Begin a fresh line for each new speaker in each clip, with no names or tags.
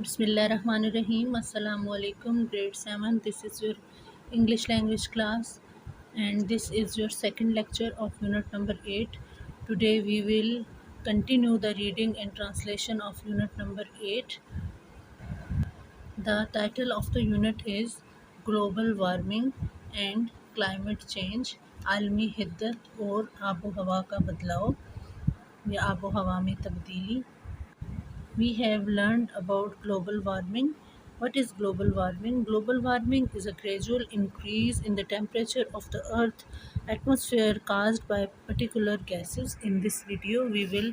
Bismillahirrahmanirrahim. Assalamu alaikum. Grade 7. This is your English language class, and this is your second lecture of unit number 8. Today we will continue the reading and translation of unit number 8. The title of the unit is Global Warming and Climate Change, आलमी हिद्दत और आबो हवा का बदलाव या आबो हवा में तब्दीली. We have learned about global warming. What is global warming? Global warming is a gradual increase in the temperature of the Earth's atmosphere caused by particular gases. In this video, we will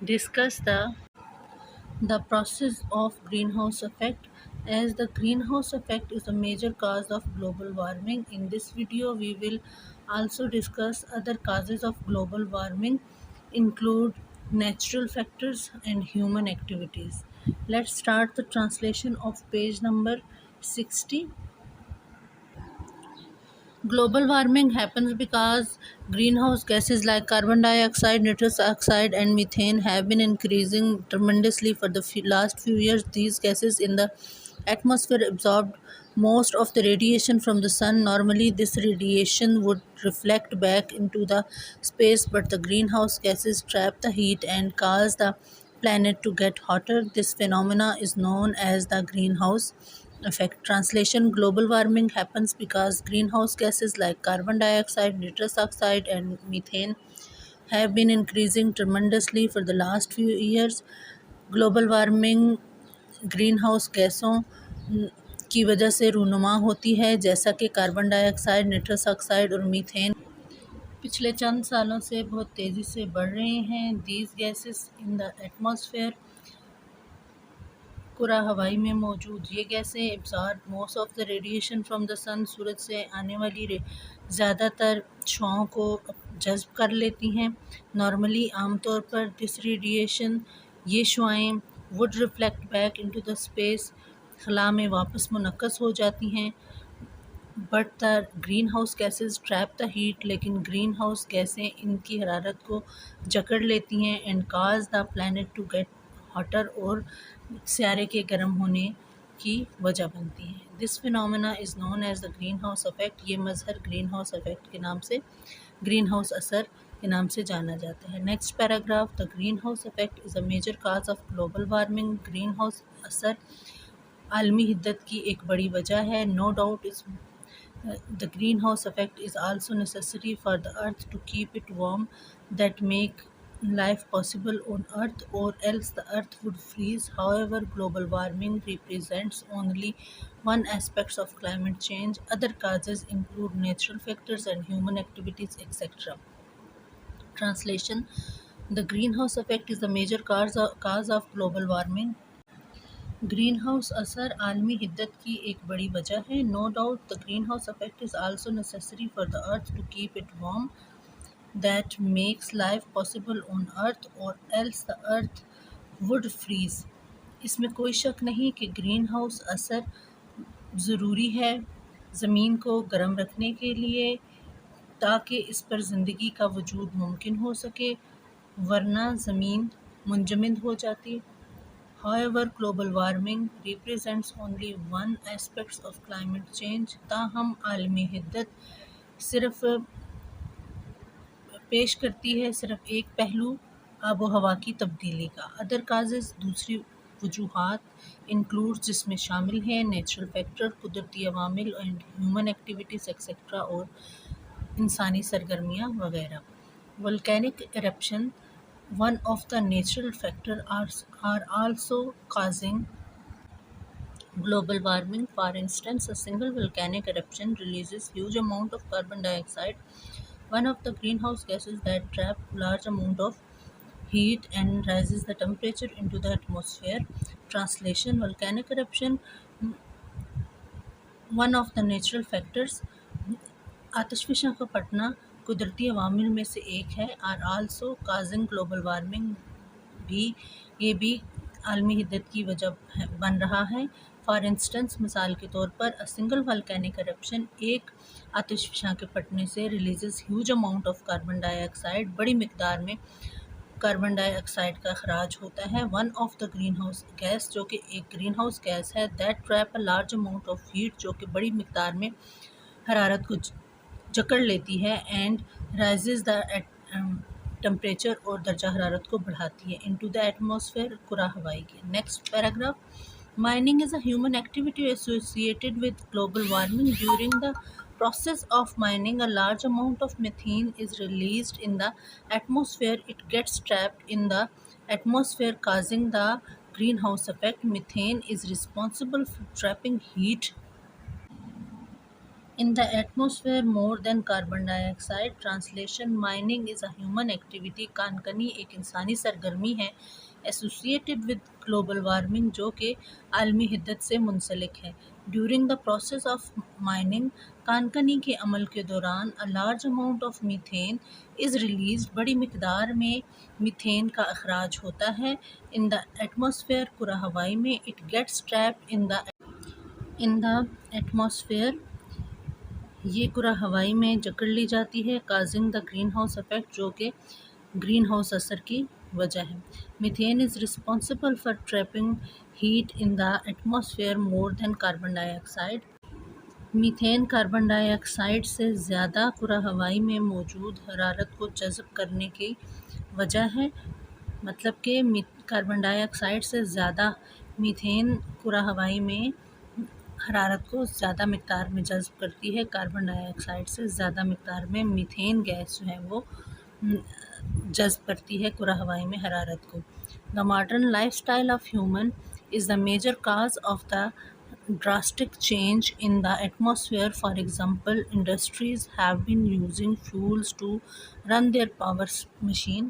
discuss the process of greenhouse effect, as the greenhouse effect is a major cause of global warming. In this video we will also discuss other causes of global warming, include natural factors and human activities. Let's start the translation of page number 60. Global warming happens because greenhouse gases like carbon dioxide, nitrous oxide, and methane have been increasing tremendously for the last few years. These gases in the atmosphere absorb most of the radiation from the sun. Normally, this radiation would reflect back into the space, but the greenhouse gases trap the heat and cause the planet to get hotter. This phenomena is known as the greenhouse effect. Translation: global warming happens because greenhouse gases like carbon dioxide, nitrous oxide, and methane have been increasing tremendously for the last few years. Global warming green house गैसों की वजह से रूनुमा होती है, जैसा कि carbon dioxide, निट्रस oxide और methane पिछले चंद सालों से बहुत तेज़ी से बढ़ रहे हैं. These gases in the atmosphere, कुरा हवाई में मौजूद ये गैसें absorb most of the radiation from the sun. सूरज से आने वाली ज़्यादातर शुआओं को जज्ब कर लेती हैं. नॉर्मली आमतौर पर दिस रेडिएशन, ये शुआएँ would reflect back into the space, खला में वापस मुनक्कस हो जाती हैं. But the green house gases trap the heat, लेकिन ग्रीन हाउस गैसें इनकी हरारत को जकड़ लेती हैं and cause the planet to get hotter, और स्यारे के गर्म होने की वजह बनती हैं. This phenomena is known as the green house effect. ये मज़हर ग्रीन हाउस इफेक्ट के नाम से, ग्रीन हाउस असर के नाम से जाना जाता है. Next paragraph. The green house effect is a major cause of global warming. Green house असर आलमी हिद्दत की एक बड़ी वजह है. No doubt is the greenhouse effect is also necessary for the earth to keep it warm, that make life possible on earth, or else the earth would freeze. However, global warming represents only one aspect of climate change. Other causes include natural factors and human activities, etc. Translation: the greenhouse effect is the major cause of global warming. Green house असर आलमी हिद्दत की एक बड़ी वजह है. No doubt the green house effect is also necessary for the earth to keep it warm, that makes life possible on earth, or else the earth would freeze. इसमें कोई शक नहीं कि ग्रीन हाउस असर ज़रूरी है ज़मीन को गर्म रखने के लिए, ताकि इस पर ज़िंदगी का वजूद मुमकिन हो सके, वरना ज़मीन मुंजमद हो जाती. However, global warming represents only one aspect of climate change. ताहम आलमी हिद्दत सिर्फ पेश करती है सिर्फ एक पहलू आबो हवा की तब्दीली का. अदर काजेज़ दूसरी वजूहात इंक्लूड, जिसमें शामिल हैं नेचुरल फैक्टर, कुदरती अवामिल एंड ह्यूमन एक्टिविटीज़ एक्सेट्रा, और इंसानी सरगर्मियाँ वगैरह. Volcanic eruption, one of the natural factors are also causing global warming. For instance, a single volcanic eruption releases huge amount of carbon dioxide, one of the greenhouse gases that trap large amount of heat and raises the temperature into the atmosphere. Translation: volcanic eruption, one of the natural factors, आतिशफशां का फटना कुदरती अवामिल में से एक है. Are also causing global warming, ये भी आलमी हिद्दत की वजह बन रहा है. फॉर इंस्टेंस, मिसाल के तौर पर, अ सिंगल वल्केनिक एरप्शन, एक आतिशफशां के फटने से, releases huge amount of carbon dioxide, बड़ी मिकदार में कार्बन डाइऑक्साइड का अखराज होता है। One of the green house gas, जो कि एक ग्रीन हाउस गैस है, that trap a large amount of heat, जो कि बड़ी मिकदार में हरारत को जकड़ लेती है, एंड राइजेज द टेम्परेचर और दर्जा हरारत को बढ़ाती है, इनटू द एटमॉस्फेयर, कुरा हवाई के। Next paragraph, mining is a human activity associated with global warming. During the process of mining, a large amount of methane is released in the atmosphere. It gets trapped in the atmosphere, causing the greenhouse effect. Methane is responsible for trapping heat in the atmosphere more than carbon dioxide. Translation, mining is a human activity. कानकनी एक इंसानी सरगर्मी है associated with global warming, जो कि आलमी हिद्दत से मुंसलिक है। During the process of mining, कानकनी के अमल के दौरान, a large amount of methane is release, बड़ी मिकदार में मीथेन का अखराज होता है, इन द एटमॉस्फेयर, कुरा हवाई में। It gets trapped in the atmosphere, ये कुरा हवाई में जकड़ ली जाती है, causing the green house effect, जो कि ग्रीन हाउस असर की वजह है। Methane is responsible for trapping heat in the atmosphere more than carbon dioxide. Methane carbon dioxide से ज़्यादा कुरा हवाई में मौजूद हरारत को जज़ब करने की वजह है। मतलब कि कार्बन डाइऑक्साइड से ज़्यादा मीथेन कुरा हवाई में हरारत को ज़्यादा मिक़दार में जज़्ब करती है। कार्बन डाइऑक्साइड से ज़्यादा मिक़दार में मीथेन गैस जो है वो जज़्ब करती है कुरा हवाई में हरारत को। The modern lifestyle of human is the major cause of the drastic change in the atmosphere. For example, industries have been using fuels to run their power machine,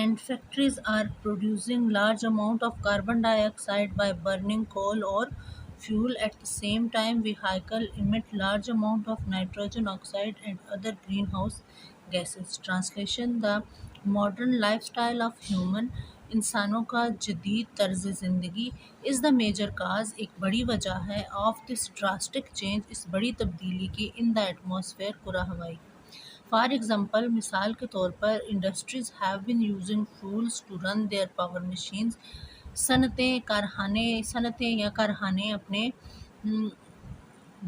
and factories are producing large amount of carbon dioxide by burning coal or fuel. At the same time, vehicles emit large amount of nitrogen oxide and other greenhouse gases. Translation, the modern lifestyle of human, इंसानों का जदीद तर्ज ज़िंदगी, is the major काज, एक बड़ी वजह है, of this drastic change, इस बड़ी तब्दीली की, इन द एटमॉस्फेयर, कुरा हवाई। फॉर एग्ज़ाम्पल, मिसाल के तौर पर, industries have been using fuels to run their power machines, सनतें या कारखाने अपने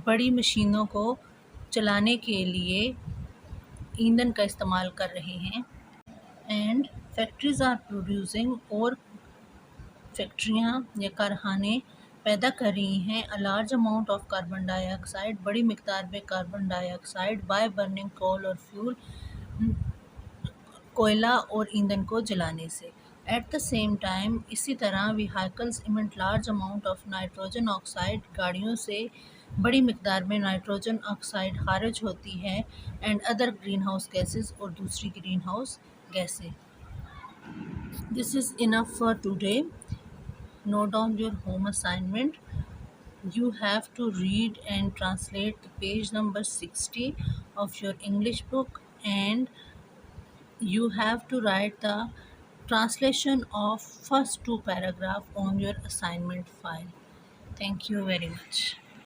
बड़ी मशीनों को चलाने के लिए ईंधन का इस्तेमाल कर रहे हैं। एंड फैक्ट्रीज़ आर प्रोड्यूसिंग, और फैक्ट्रियाँ या कारखाने पैदा कर रही हैं, a large amount of carbon dioxide, बड़ी मिकदार में carbon dioxide, by burning coal और फ्यूल, कोयला और ईंधन को जलाने से। एट द सेम टाइम, इसी तरह, vehicles emit large amount of nitrogen oxide, गाड़ियों से बड़ी मिकदार में नाइट्रोजन ऑक्साइड खारिज होती है, and other green house gases, और दूसरी ग्रीन हाउस गैसें। This is enough for today. Note down your home assignment. You have to read and translate the page number 60 of your English book, and you have to write the translation of first two paragraph on your assignment file. Thank you very much.